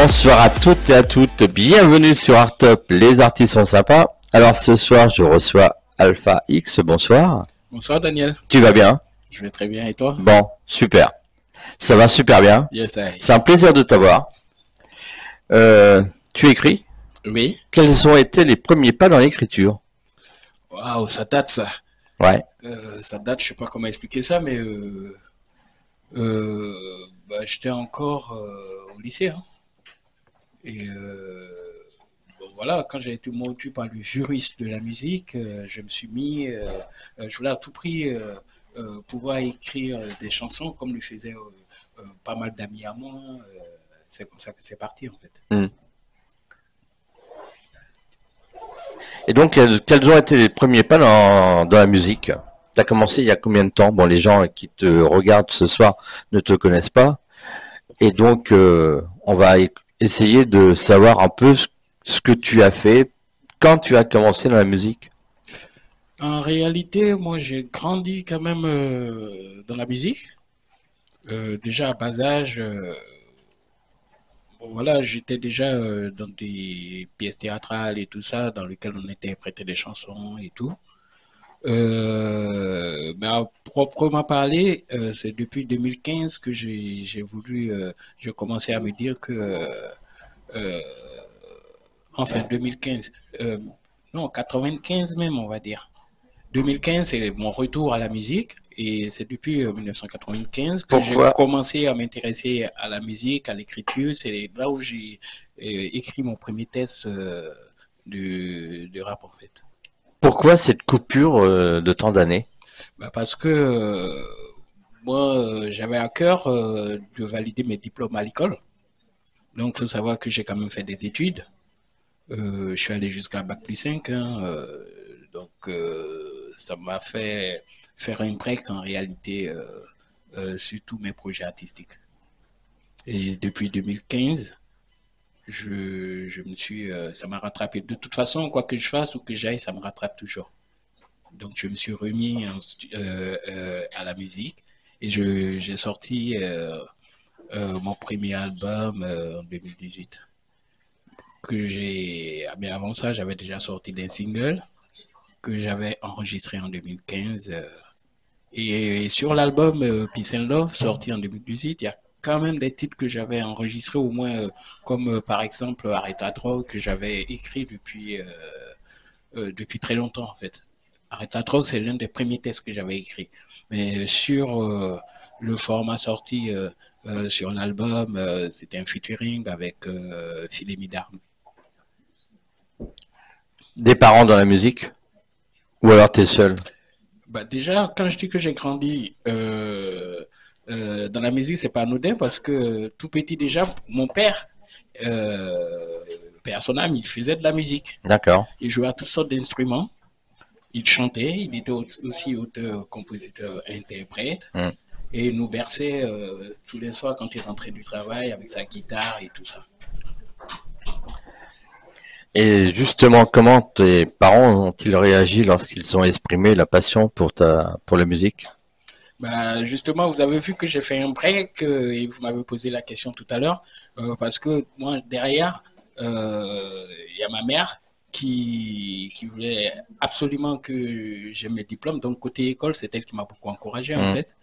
Bonsoir à toutes et à toutes, bienvenue sur Artop, les artistes sont sympas. Alors ce soir je reçois Alpha X, bonsoir. Bonsoir Daniel. Tu vas bien? Je vais très bien et toi? Bon, super. Ça va super bien. Yes, I. C'est un plaisir de t'avoir. Tu écris? Oui. Quels ont été les premiers pas dans l'écriture? Waouh, ça date ça. Ouais. Ça date, je sais pas comment expliquer ça, mais j'étais encore au lycée. Hein. Et bon, voilà, quand j'ai été mordu par le juriste de la musique, je me suis mis, je voulais à tout prix pouvoir écrire des chansons comme le faisaient pas mal d'amis à moi. C'est comme ça que c'est parti en fait. Mm. Et donc, quels ont été les premiers pas dans la musique? Tu as commencé il y a combien de temps? Bon, les gens qui te regardent ce soir ne te connaissent pas. Et donc, on va essayer de savoir un peu ce que tu as fait quand tu as commencé dans la musique. En réalité, moi, j'ai grandi quand même dans la musique. Déjà à bas âge, bon, voilà, j'étais déjà dans des pièces théâtrales et tout ça, dans lesquelles on interprétait des chansons et tout. Mais à proprement parler, c'est depuis 2015 que j'ai voulu, j'ai commencé à me dire que, euh, enfin 2015, non 95 même on va dire. 2015 c'est mon retour à la musique et c'est depuis 1995 que j'ai Pourquoi? commencé à m'intéresser à la musique, à l'écriture. C'est là où j'ai écrit mon premier test de rap en fait. Pourquoi cette coupure de tant d'années? Bah, parce que moi, j'avais à cœur de valider mes diplômes à l'école. Donc, il faut savoir que j'ai quand même fait des études. Je suis allé jusqu'à Bac+5. Hein, donc, ça m'a fait faire un break en réalité sur tous mes projets artistiques. Et depuis 2015, je me suis, ça m'a rattrapé. De toute façon, quoi que je fasse ou que j'aille, ça me rattrape toujours. Donc, je me suis remis à la musique et j'ai sorti mon premier album en 2018. Mais avant ça, j'avais déjà sorti des singles que j'avais enregistrés en 2015. Et sur l'album Peace and Love, sorti en 2018, il y a quand même des titres que j'avais enregistrés, au moins, comme par exemple Arrête ta drogue, que j'avais écrit depuis très longtemps en fait. Arrête ta drogue, c'est l'un des premiers textes que j'avais écrit. Mais sur le format sorti sur l'album, c'était un featuring avec Philémie Darme. Des parents dans la musique? Ou alors t'es seul? Bah déjà, quand je dis que j'ai grandi dans la musique, c'est pas anodin parce que tout petit déjà, mon père, père à son âme, il faisait de la musique. D'accord. Il jouait à toutes sortes d'instruments. Il chantait, il était aussi auteur, compositeur, interprète. Mm. Et il nous berçait tous les soirs quand il rentrait du travail avec sa guitare et tout ça. Et justement, comment tes parents ont-ils réagi lorsqu'ils ont exprimé la passion pour pour la musique? Bah, justement, vous avez vu que j'ai fait un break et vous m'avez posé la question tout à l'heure parce que moi, derrière, il y a ma mère qui voulait absolument que j'aie mes diplômes. Donc, côté école, c'est elle qui m'a beaucoup encouragé en Mm. fait.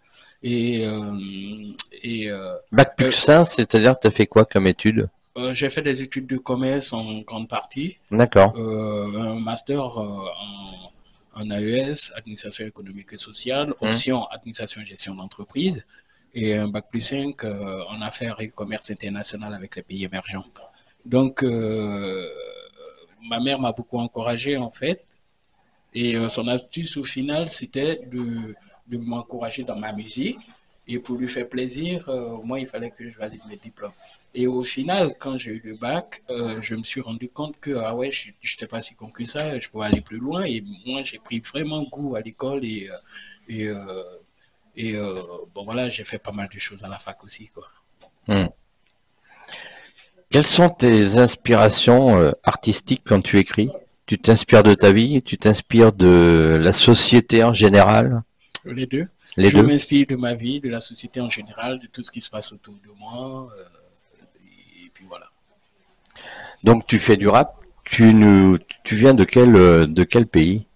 Et, euh, et Bac plus 5, c'est-à-dire t'as fait quoi comme étude? j'ai fait des études de commerce en grande partie, D'accord. un master en AES, administration économique et sociale, Mm. option administration et gestion d'entreprise, et un bac+5 en affaires et commerce international avec les pays émergents. Donc, ma mère m'a beaucoup encouragé en fait, et son astuce au final, c'était de m'encourager dans ma musique. Et pour lui faire plaisir, moi, il fallait que je valide mes diplômes. Et au final, quand j'ai eu le bac, je me suis rendu compte que ah ouais, je n'étais pas si con que ça, je pouvais aller plus loin. Et moi, j'ai pris vraiment goût à l'école et, euh, bon voilà, j'ai fait pas mal de choses à la fac aussi, quoi. Mm. Quelles sont tes inspirations artistiques quand tu écris? Tu t'inspires de ta vie? Tu t'inspires de la société en général? Les deux. Les Je deux? m'inspire de ma vie, de la société en général, de tout ce qui se passe autour de moi. Et puis voilà. Donc tu fais du rap. Tu viens de quel pays?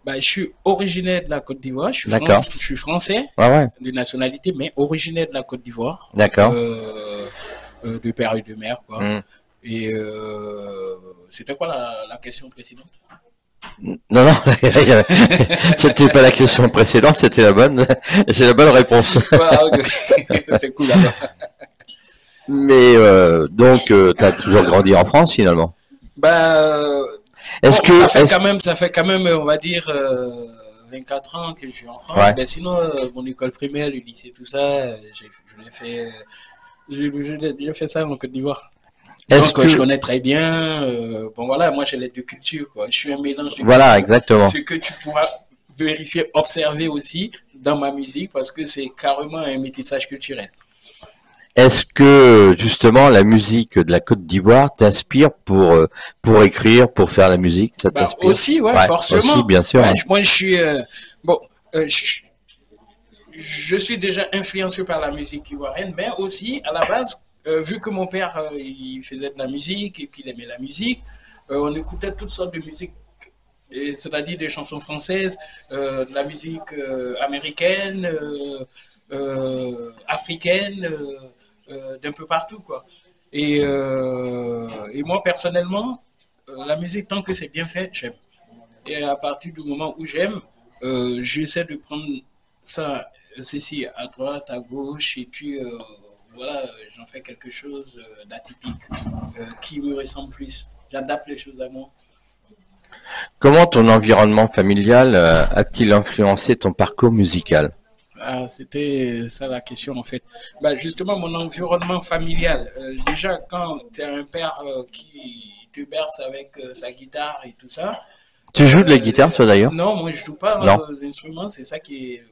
Bah, je suis originaire de la Côte d'Ivoire. D'accord. Je suis français Ouais, ouais. de nationalité, mais originaire de la Côte d'Ivoire. D'accord. De père et de mère, quoi. Hmm. Et c'était quoi la question précédente? Non, non, c'était pas la question précédente, c'était la bonne, c'est la bonne réponse. Ah, ok. C'est cool alors. Mais donc, tu as toujours grandi en France finalement. Bah, Est-ce bon, que, ça fait quand même, on va dire, 24 ans que je suis en France. ouais. Ben, sinon, mon école primaire, le lycée, tout ça, je l'ai fait, j'ai fait ça en Côte d'Ivoire. Est-ce Donc, je que, connais très bien. Bon, voilà, moi, j'ai les deux cultures, quoi. Je suis un mélange de voilà, cultures. exactement. Ce que tu pourras vérifier, observer aussi dans ma musique, parce que c'est carrément un métissage culturel. Est-ce que justement la musique de la Côte d'Ivoire t'inspire pour écrire, pour faire la musique, ça Bah, t'inspire? aussi, ouais, Ouais, aussi, forcément. bien sûr. Ouais, Hein. moi, je suis, bon, euh, je, je suis déjà influencé par la musique ivoirienne, mais aussi, à la base, vu que mon père, il faisait de la musique et qu'il aimait la musique, on écoutait toutes sortes de musique, c'est-à-dire des chansons françaises, de la musique américaine, africaine, d'un peu partout, quoi. Et moi, personnellement, la musique, tant que c'est bien fait, j'aime. Et à partir du moment où j'aime, j'essaie de prendre ça, ceci à droite, à gauche, et puis voilà, j'en fais quelque chose d'atypique qui me ressemble plus. J'adapte les choses à moi. Comment ton environnement familial a-t-il influencé ton parcours musical? Ah, c'était ça la question en fait. Bah, justement, mon environnement familial. Déjà, quand tu as un père qui te berce avec sa guitare et tout ça, Tu joues de la guitare, toi d'ailleurs? non, moi je joue pas Non. aux instruments, c'est ça qui est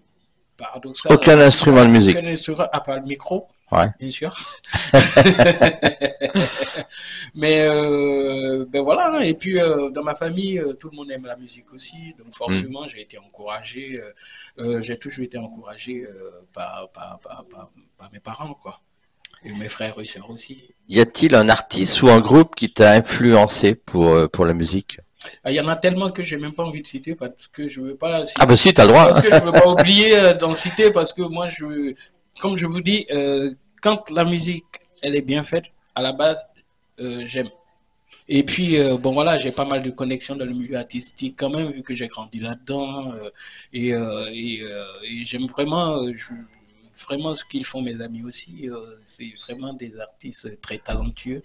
paradoxal Aucun dans tout instrument ça. de Aucun musique. instrument, à part le micro, Ouais. bien sûr. Mais ben voilà, hein. Et puis dans ma famille, tout le monde aime la musique aussi, donc Hmm. forcément j'ai été encouragé, j'ai toujours été encouragé par mes parents, quoi. Et mes frères et sœurs aussi. Y a-t-il un artiste ou un groupe qui t'a influencé pour la musique? Ah, il y en a tellement que j'ai même pas envie de citer parce que je veux pas Ah bah si, t'as le parce droit. que je veux pas oublier d'en citer parce que moi comme je vous dis, quand la musique elle est bien faite à la base, j'aime. Et puis bon voilà, j'ai pas mal de connexions dans le milieu artistique quand même vu que j'ai grandi là-dedans et j'aime vraiment vraiment ce qu'ils font mes amis aussi. C'est vraiment des artistes très talentueux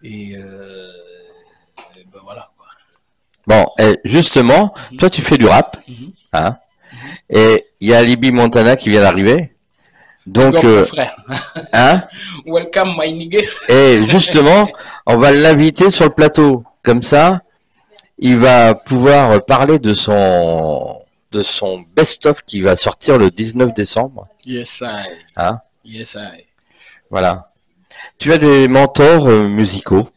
et ben voilà quoi. Bon, et justement, Mhm, toi tu fais du rap, mhm, hein, mhm. et il y a Libby Montana qui vient d'arriver. Big Donc, up mon frère. hein, Welcome my nigga. et justement, on va l'inviter sur le plateau. Comme ça, il va pouvoir parler de son best-of qui va sortir le 19 décembre. Yes I. Hein, Yes I. voilà. Tu as des mentors musicaux?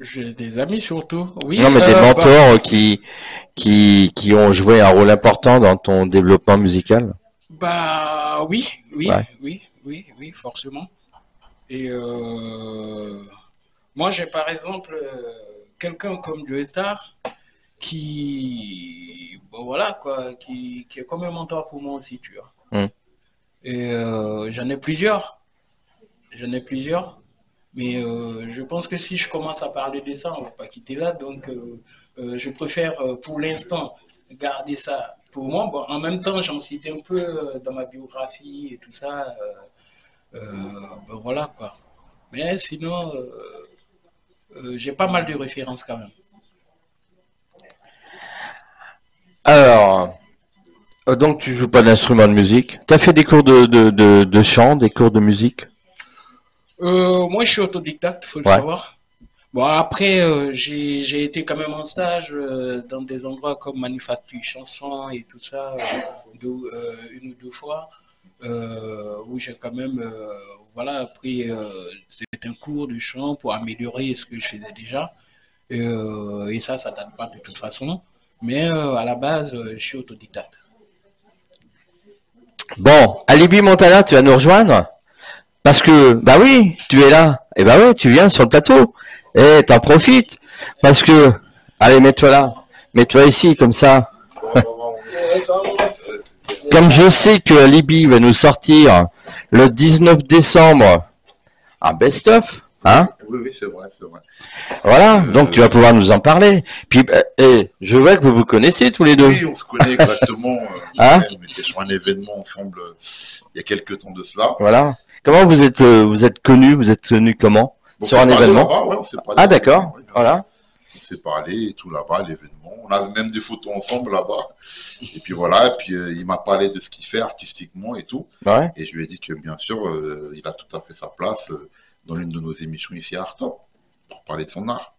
J'ai des amis surtout. Oui, Non, mais des bah, mentors qui ont joué un rôle important dans ton développement musical? bah oui, oui, Ouais. oui, oui, oui, forcément. Et moi, j'ai par exemple quelqu'un comme Joe Star qui, bon, voilà quoi, qui est comme un mentor pour moi aussi, tu vois. Hmm. Et j'en ai plusieurs, mais je pense que si je commence à parler de ça, on va pas quitter là. Donc, je préfère pour l'instant garder ça pour moi. Bon, en même temps, j'en cite un peu dans ma biographie et tout ça. Ben voilà quoi. Mais sinon, j'ai pas mal de références quand même. Alors, donc tu joues pas d'instrument de musique. T'as fait des cours de chant, des cours de musique? Moi, je suis autodidacte, faut le Ouais. savoir. Bon, après, j'ai été quand même en stage dans des endroits comme Manufacture Chanson et tout ça, une ou deux fois, où j'ai quand même voilà, pris certains cours de chant pour améliorer ce que je faisais déjà. Et ça date pas de toute façon. Mais à la base, je suis autodidacte. Bon, Alibi Montana, tu vas nous rejoindre? Parce que, bah oui, tu es là. Et bah ouais, tu viens sur le plateau. Et t'en profites. Parce que, allez, mets-toi là. Mets-toi ici, comme ça. Comme je sais que Libye va nous sortir le 19 décembre un best-of, hein? Oui, oui, c'est vrai, c'est vrai. Voilà, donc tu vas pouvoir nous en parler. Puis, je vois que vous vous connaissez tous les deux. Oui, on se connaît exactement. Hein? On était sur un événement ensemble il y a quelques temps de cela. Voilà. Comment vous êtes connus? Vous êtes connus comment? Bon, Sur un événement? Ouais, on s'est parlé Ah d'accord. oui, Voilà. on s'est parlé et tout là-bas, l'événement. On avait même des photos ensemble là-bas. Et puis voilà, et puis il m'a parlé de ce qu'il fait artistiquement et tout. Ouais. Et je lui ai dit que bien sûr, il a tout à fait sa place dans l'une de nos émissions ici à Artop pour parler de son art.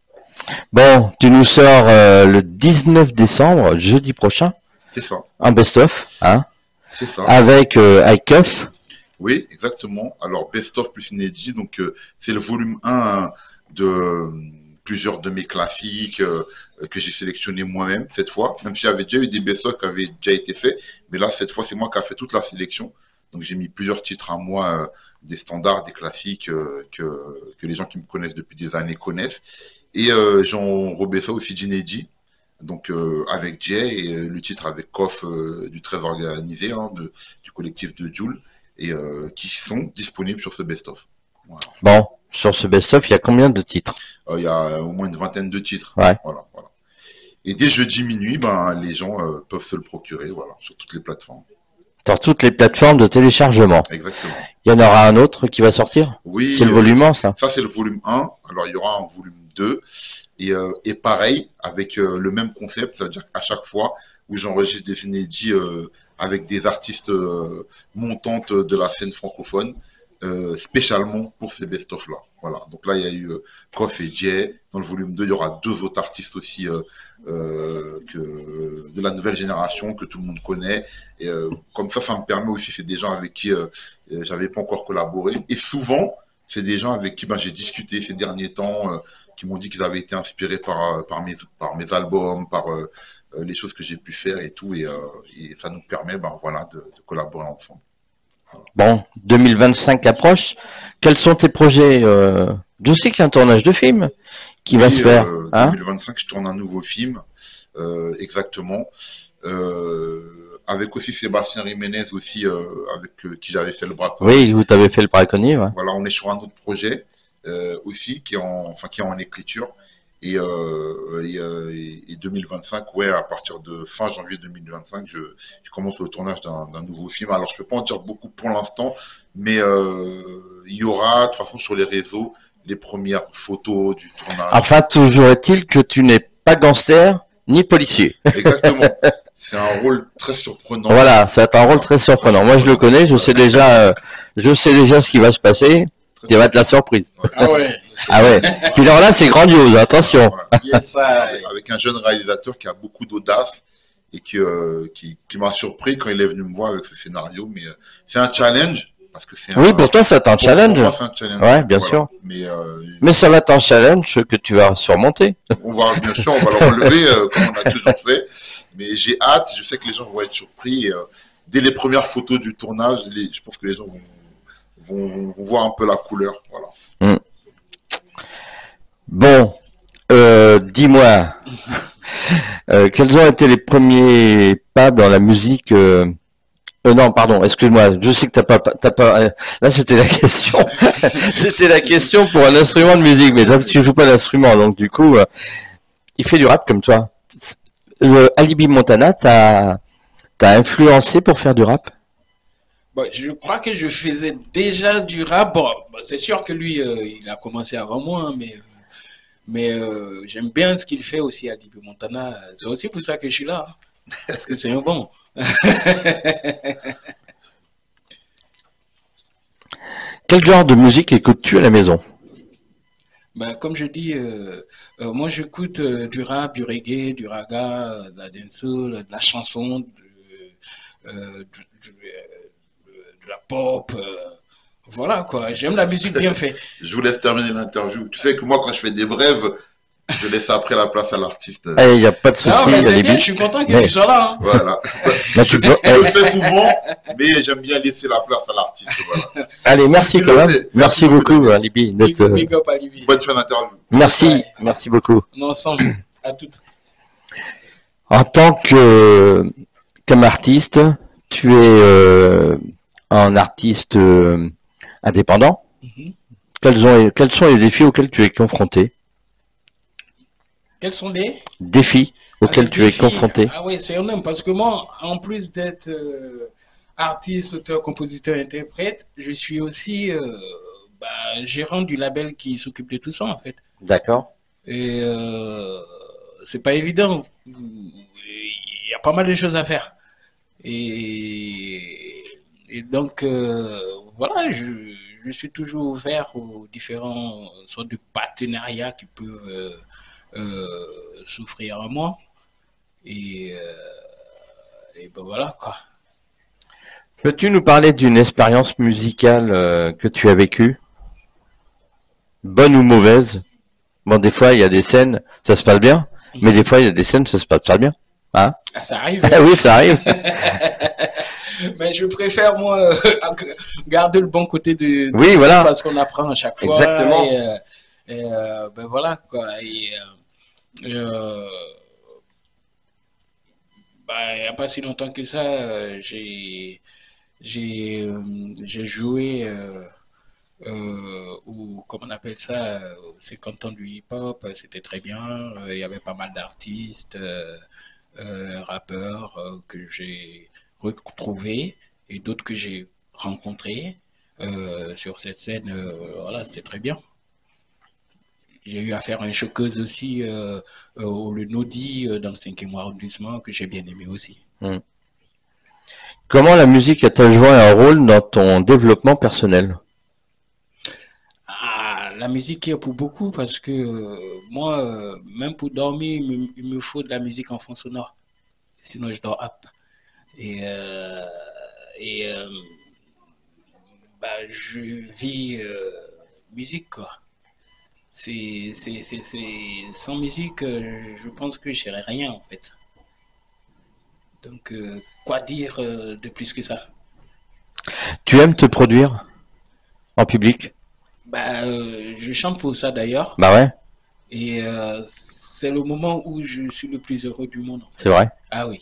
Bon, tu nous sors le 19 décembre, jeudi prochain, C'est ça, un best-of, hein, c'est ça. avec Keuf. Oui, exactement. Alors, Best of plus inédit, donc c'est le volume 1 de plusieurs de mes classiques que j'ai sélectionné moi-même cette fois, même si j'avais déjà eu des best-of qui avaient déjà été faits, mais là, cette fois, c'est moi qui ai fait toute la sélection. Donc, j'ai mis plusieurs titres à moi, des standards, des classiques que les gens qui me connaissent depuis des années connaissent. Et j'en rebais ça aussi d'inédit, donc avec Jay et le titre avec Koff du Très Organisé, hein, du collectif de Joule et qui sont disponibles sur ce best-of. Voilà. Bon, sur ce best-of, il y a combien de titres? Il y a au moins une vingtaine de titres. Ouais. Voilà, voilà. Et dès jeudi minuit, ben, les gens peuvent se le procurer voilà, sur toutes les plateformes. Sur toutes les plateformes de téléchargement. Exactement. Il y en aura un autre qui va sortir? Oui. C'est le volume 1, ça? Ça, c'est le volume 1. Alors, il y aura un volume 2. Et pareil, avec le même concept, ça veut dire qu'à chaque fois où j'enregistre des inédits avec des artistes montantes de la scène francophone, spécialement pour ces best-of-là. Voilà. Donc là, il y a eu Koff et Jay. Dans le volume 2, il y aura deux autres artistes aussi de la nouvelle génération que tout le monde connaît. Et comme ça me permet aussi, c'est des gens avec qui j'avais pas encore collaboré. Et souvent, c'est des gens avec qui ben, j'ai discuté ces derniers temps, qui m'ont dit qu'ils avaient été inspirés par mes albums, par les choses que j'ai pu faire et tout. Et ça nous permet ben, voilà, de collaborer ensemble. Bon, 2025 approche. Quels sont tes projets? Je sais qu'il y a un tournage de film qui va se faire. 2025, je tourne un nouveau film, exactement. Avec aussi Sébastien Jiménez aussi, avec qui j'avais fait le braconnier. Oui, vous t'avez fait le braconnier. Ouais. Voilà, on est sur un autre projet aussi qui est en écriture. Et 2025, ouais, à partir de fin janvier 2025, je commence le tournage d'un nouveau film. Alors, je peux pas en dire beaucoup pour l'instant, mais il y aura, de toute façon, sur les réseaux, les premières photos du tournage. Enfin, toujours est-il que tu n'es pas gangster ni policier. Exactement. C'est un rôle très surprenant. Voilà, c'est un rôle très surprenant. Moi, je le connais, je sais déjà ce qui va se passer. Tu vas être la surprise. Ouais. Ah ouais. Ah ouais. Puis alors là, c'est grandiose, attention. Voilà. Yes, Avec un jeune réalisateur qui a beaucoup d'audace et qui m'a surpris quand il est venu me voir avec ce scénario. Mais c'est un challenge. Parce que c'est oui, pour toi, ça va être un challenge. Pour moi, c'est un challenge. Ouais, bien voilà. sûr. Mais ça va être un challenge que tu vas surmonter. Bien sûr, on va le relever comme on a toujours fait. Mais j'ai hâte. Je sais que les gens vont être surpris. Et, dès les premières photos du tournage, je pense que les gens vont voir un peu la couleur. Voilà. Bon, dis-moi, quels ont été les premiers pas dans la musique non, pardon, excuse-moi, je sais que t'as pas, là c'était la question, c'était la question pour un instrument de musique, mais parce que je joue pas d'instrument, donc du coup, il fait du rap comme toi. Alibi Montana, t'as influencé pour faire du rap? Bon, je crois que je faisais déjà du rap. Bon, c'est sûr que lui, il a commencé avant moi, hein, mais j'aime bien ce qu'il fait aussi à Alibi Montana. C'est aussi pour ça que je suis là, hein, parce que c'est un bon. Quel genre de musique écoutes-tu à la maison? Ben, comme je dis, moi j'écoute du rap, du reggae, du raga, de la dancehall, de la chanson, de la pop. Voilà quoi, j'aime la musique bien faite. Je vous laisse terminer l'interview. Tu sais que moi, quand je fais des brèves, Je laisse après la place à l'artiste. Il n'y a pas de souci, Non, mais c'est Alibi. bien, je suis content que tu sois là. Hein. Voilà. Là, tu peux- Je le fais souvent, mais j'aime bien laisser la place à l'artiste. Voilà. Allez, merci Tu quand le même. sais. Merci beaucoup, Alibi. Big, big up à lui. Bonne fin d'interview. Merci, Ouais. merci beaucoup. On est ensemble. À toutes. En tant que comme artiste, tu es un artiste indépendant. Mhm. Quels sont les défis auxquels tu es confronté? Quels sont les Défis auxquels les tu es défis? confronté? Ah oui, c'est énorme parce que moi, en plus d'être artiste, auteur, compositeur, interprète, je suis aussi gérant du label qui s'occupe de tout ça en fait. D'accord. Et c'est pas évident. Il y a pas mal de choses à faire. Et donc, voilà, je suis toujours ouvert aux différents sortes de partenariats qui peuvent s'offrir à moi. Et, ben voilà quoi. Peux-tu nous parler d'une expérience musicale que tu as vécue? Bonne ou mauvaise? Bon, des fois, il y a des scènes, ça se passe bien, mais des fois, il y a des scènes, ça se passe pas bien. Hein? Ah, ça arrive. Ah oui, ça arrive. Mais je préfère, moi, garder le bon côté de Oui, voilà. parce qu'on apprend à chaque fois. Exactement. Ben voilà, quoi. Il n'y a pas si longtemps que ça, j'ai joué ou comment on appelle ça, 50 ans du hip-hop, c'était très bien. Il y avait pas mal d'artistes, rappeurs que j'ai retrouvés et d'autres que j'ai rencontrés sur cette scène. Voilà, c'était très bien. J'ai eu à faire un choqueuse aussi au Le Nodi dans le 5e arrondissement que j'ai bien aimé aussi. Comment la musique a-t-elle joué un rôle dans ton développement personnel? Ah, la musique est pour beaucoup parce que moi, même pour dormir, il me faut de la musique en fond sonore. Sinon, je dors up. Et, euh, et je vis musique, quoi. Sans musique, je pense que je serais rien, en fait. Donc, quoi dire de plus que ça? Tu aimes te produire en public? Je chante pour ça d'ailleurs. Bah ouais, Et c'est le moment où je suis le plus heureux du monde. c'est vrai. Ah oui.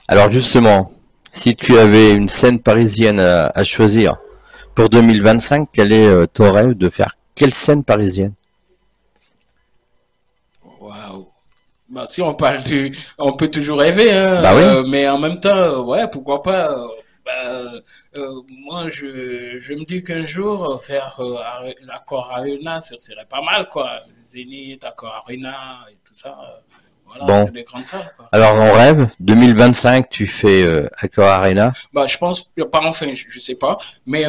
Alors justement, si tu avais une scène parisienne à choisir pour 2025, quel est ton rêve de faire quelle scène parisienne? Waouh. Si on parle on peut toujours rêver, hein, Bah oui. mais en même temps, ouais, pourquoi pas. Moi, je me dis qu'un jour, faire l'accord Arena, ce serait pas mal, quoi. Zénith, accord Arena et tout ça. Voilà, Bon. c'est des grandes salles, quoi. Alors on rêve, 2025, tu fais Accor Arena. Je pense, pas enfin, je sais pas, mais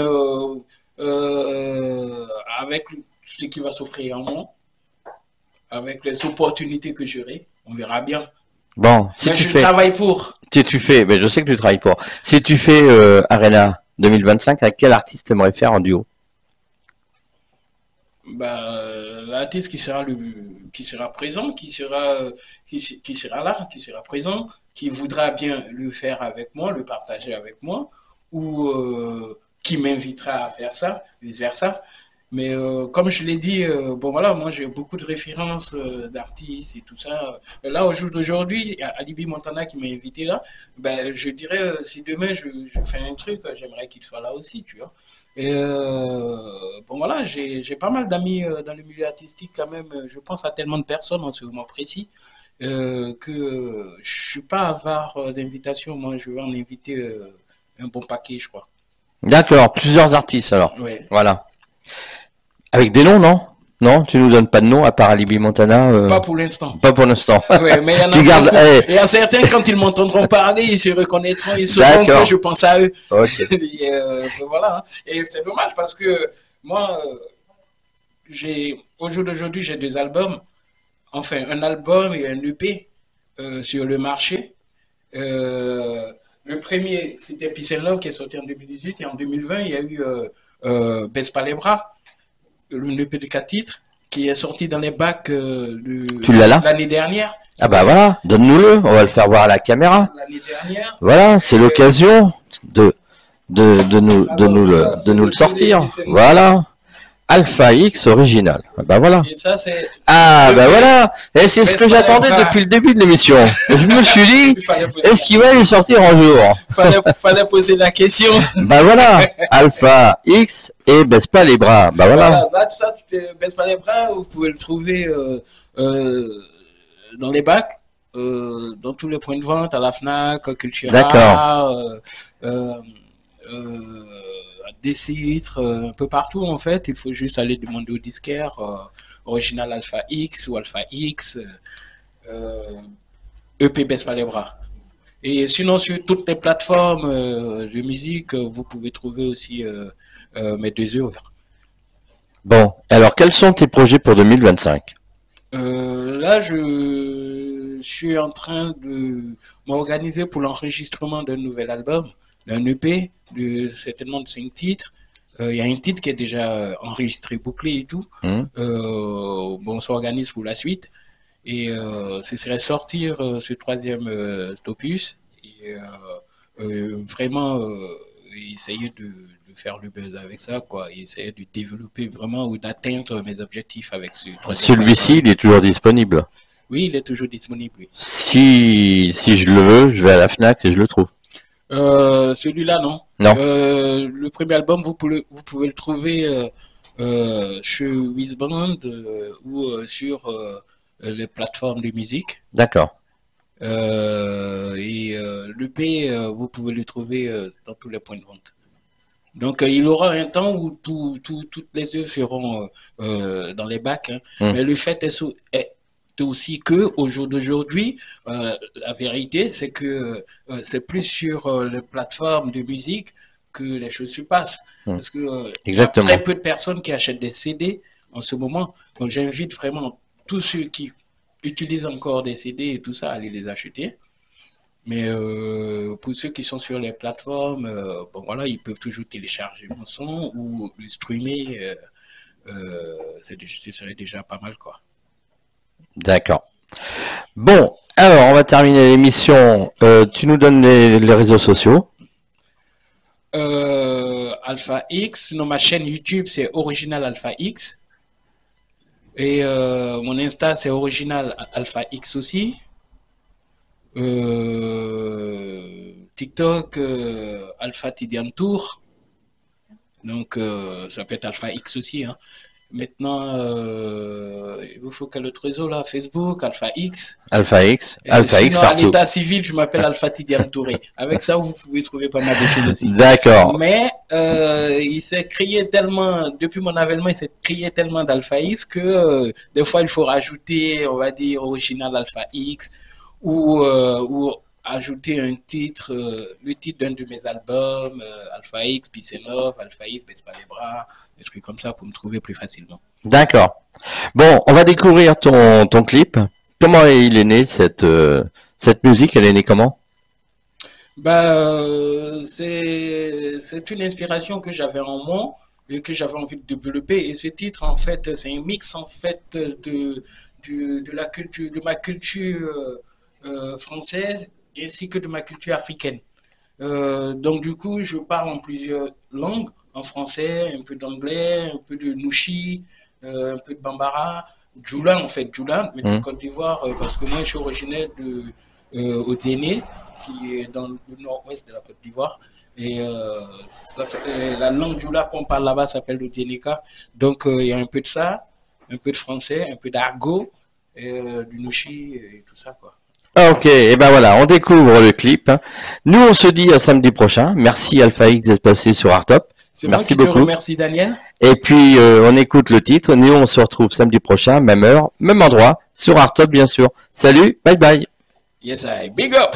avec ce qui va s'offrir à moi, avec les opportunités que j'aurai, on verra bien. Bon, si Mais tu je fais, travaille pour. si tu fais, mais je sais que tu travailles pour. Si tu fais Arena 2025, avec quel artiste t'aimerais faire en duo? L'artiste qui sera présent, qui sera là, qui sera présent, qui voudra bien le faire avec moi, le partager avec moi, ou qui m'invitera à faire ça, vice versa. Mais comme je l'ai dit, bon voilà, moi j'ai beaucoup de références d'artistes et tout ça. Là, au jour d'aujourd'hui, il y a Alibi Montana qui m'a invité là. Je dirais, si demain je fais un truc, j'aimerais qu'il soit là aussi, tu vois. Et bon voilà, j'ai pas mal d'amis dans le milieu artistique quand même. Je pense à tellement de personnes en ce moment précis que je suis pas avare d'invitations. Moi, je vais en inviter un bon paquet, je crois. D'accord, plusieurs artistes alors. Ouais. Voilà. Avec des noms, non? Non, tu nous donnes pas de nom à part Alibi Montana. Pas pour l'instant. Pas pour l'instant. Ouais, mais il y en a Tu gardes. beaucoup. Eh, Et à certains, quand ils m'entendront parler, ils se reconnaîtront, ils sauront D'accord. que je pense à eux. ok. Et, voilà. Et c'est dommage parce que moi, au jour d'aujourd'hui, j'ai 2 albums. Enfin, un album et un EP sur le marché. Le premier, c'était Peace and Love qui est sorti en 2018. Et en 2020, il y a eu Baisse pas les bras, le EP de 4 titres. qui est sorti dans les bacs Tu l'as là? l'année dernière. Ah bah voilà, donne-nous-le, on va le faire voir à la caméra. L'année dernière. Voilà, c'est l'occasion de nous le sortir. Voilà. Alpha X original. Ah bah voilà. Et ça, c'est... Ah bah voilà. Et c'est ce que j'attendais depuis le début de l'émission. Je me suis dit, est-ce qu'il va y sortir un jour? Fallait poser la question. Bah voilà. Alpha X et baisse pas les bras. Bah voilà. Là, tout ça, tu te baisses pas les bras, vous pouvez le trouver dans les bacs, dans tous les points de vente, à la FNAC, Cultura, D'accord. des titres, un peu partout en fait. Il faut juste aller demander au disquaire original Alpha X ou Alpha X, EP baisse pas les bras. Et sinon, sur toutes les plateformes de musique, vous pouvez trouver aussi mes 2 œuvres. Bon, alors quels sont tes projets pour 2025? Là, je suis en train de m'organiser pour l'enregistrement d'un nouvel album, d'un EP, certainement de 5 titres. Il y a un titre qui est déjà enregistré, bouclé et tout. Bon, on s'organise pour la suite. Et ce serait sortir ce 3e opus et vraiment essayer de faire le buzz avec ça, quoi, et essayer de développer vraiment ou d'atteindre mes objectifs avec ce 3e. Celui-ci, il est toujours disponible? Oui, il est toujours disponible, oui. Si je le veux, je vais à la FNAC et je le trouve. Celui-là, non. Non. Le premier album, vous pouvez le trouver chez Wizband ou sur les plateformes de musique. D'accord. Et l'EP, vous pouvez le trouver dans tous les points de vente. Donc, il aura un temps où toutes les œuvres seront dans les bacs. Hein. Mais le fait est aussi que au jour d'aujourd'hui, la vérité, c'est que c'est plus sur les plateformes de musique que les choses se passent. Parce que il y a très peu de personnes qui achètent des CD en ce moment. Donc, j'invite vraiment tous ceux qui utilisent encore des CD et tout ça à aller les acheter. Mais pour ceux qui sont sur les plateformes, bon voilà, ils peuvent toujours télécharger mon son ou le streamer. Ce serait déjà pas mal, quoi. D'accord. Bon, alors on va terminer l'émission. Tu nous donnes les réseaux sociaux. Alpha X, ma chaîne YouTube c'est Original Alpha X. Et mon Insta c'est Original Alpha X aussi. TikTok, Alpha Tidiane Tour. Donc, ça peut être Alpha X aussi. Hein. Maintenant, il vous faut quel autre réseau là? Facebook, Alpha X. Alpha X. Alpha X partout. À l'état civil, je m'appelle Alpha Tidiane Touré. Avec ça, vous pouvez trouver pas mal de choses aussi. D'accord. Mais il s'est créé tellement, depuis mon avènement, il s'est créé tellement d'Alpha X que des fois, il faut rajouter, on va dire, Original Alpha X ou ajouter un titre, le titre d'un de mes albums, Alpha X, Peace and Love, Alpha X, baisse pas les bras, des trucs comme ça pour me trouver plus facilement. D'accord. Bon, on va découvrir ton clip. Comment il est né cette musique? Elle est née comment? Bah, c'est une inspiration que j'avais en moi et que j'avais envie de développer. Et ce titre, en fait, c'est un mix en fait de ma culture française ainsi que de ma culture africaine. Donc du coup, je parle en plusieurs langues, en français, un peu d'anglais, un peu de Nushi, un peu de Bambara, Djoula en fait, Djoula, mais de Côte d'Ivoire, parce que moi je suis originaire de Oténé, qui est dans le nord-ouest de la Côte d'Ivoire. Et la langue Djoula qu'on parle là-bas s'appelle l'Oténéka. Donc il y a un peu de ça, un peu de français, un peu d'argot, du Nushi et tout ça, quoi. Ok, et ben voilà, on découvre le clip. Nous, on se dit à samedi prochain. Merci Alpha X d'être passé sur Artop. Merci beaucoup. Te remercie, Daniel. Et puis, on écoute le titre. Nous, on se retrouve samedi prochain, même heure, même endroit, sur Artop, bien sûr. Salut, bye bye. Yes, I big up.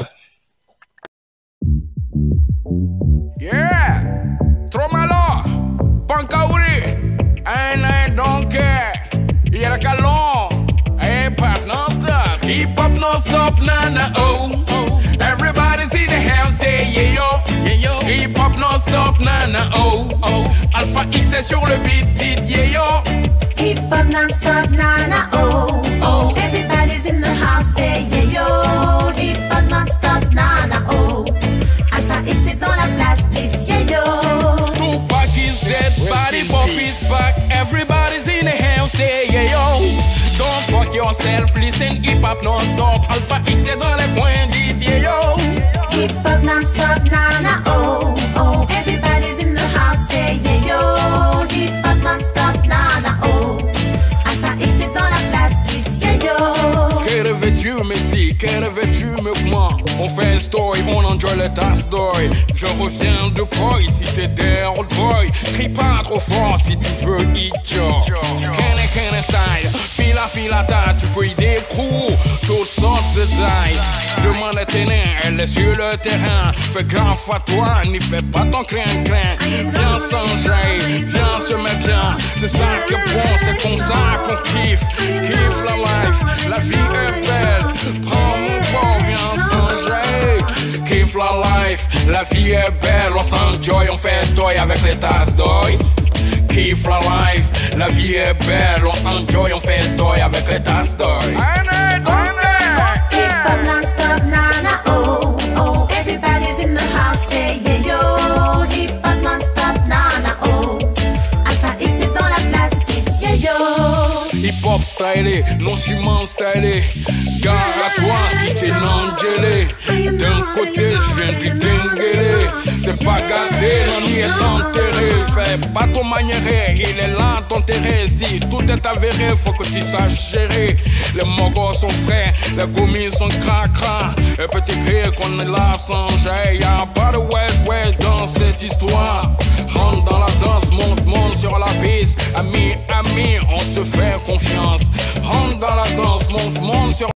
Yeah, Tromalo, Pankauri, and I don't care. Yerakalon, hey, part non-stop, keep up non-stop, nana, oh. Everybody's in the house, say yeah yo, hip hop non-stop, nana, oh. Alpha X est sur le beat, dit yeah yo. Hip hop non-stop, yourself, listen hip hop non-stop. Alpha X est dans les coins, dit yo. Hip hop non-stop, nana, oh, oh. Everybody's in the house, say yeah, yo. Hip hop non-stop, nana, oh. Alpha X est dans la place, dit yeah, yo. Que rêves-tu, me dis, que rêves-tu, me moi? On fait un story, on enjoy le tas story. Je reviens de boy, si t'es des old boy. Crie pas trop fort si tu veux hit yo. Kenny style, fila ta, tu peux y découvrir toutes sortes de tailles. Demande à tes nains, elle est sur le terrain. Fais gaffe à toi, n'y fais pas ton crin-crin. Viens s'enjailler, viens se mettre bien. C'est ça qui est bon, c'est comme ça qu'on kiffe. Kiffe la life, la vie est belle. Prends mon bon, viens s'enjailler. Kiffe la life, la vie est belle. On s'enjoy, on fait story avec les tasses d'oeil. Kiffe la life, la vie est belle. On s'enjoy, on fait story avec les tasses d'oeil. Hip hop non-stop, nana, oh, oh. Everybody's in the house, say yeah, yo. Hip hop non-stop, nana, oh. Alpha X est dans la place, dit yeah, yo. Hip hop stylé, non ciment stylé. Gare à toi si t'es non gelé. D'un côté je viens de dégueuler. C'est pas gâté, l'ennui est enterré. Fais pas ton maniéré, il est là ton terrain. Si tout est avéré, faut que tu saches gérer. Les mogos sont frais, les commis sont cracra. Et petit cri qu'on est là sans jet. Y'a pas de west dans cette histoire. Rentre dans la danse, monte sur la piste. Ami, on se fait confiance. Rentre dans la danse, monte sur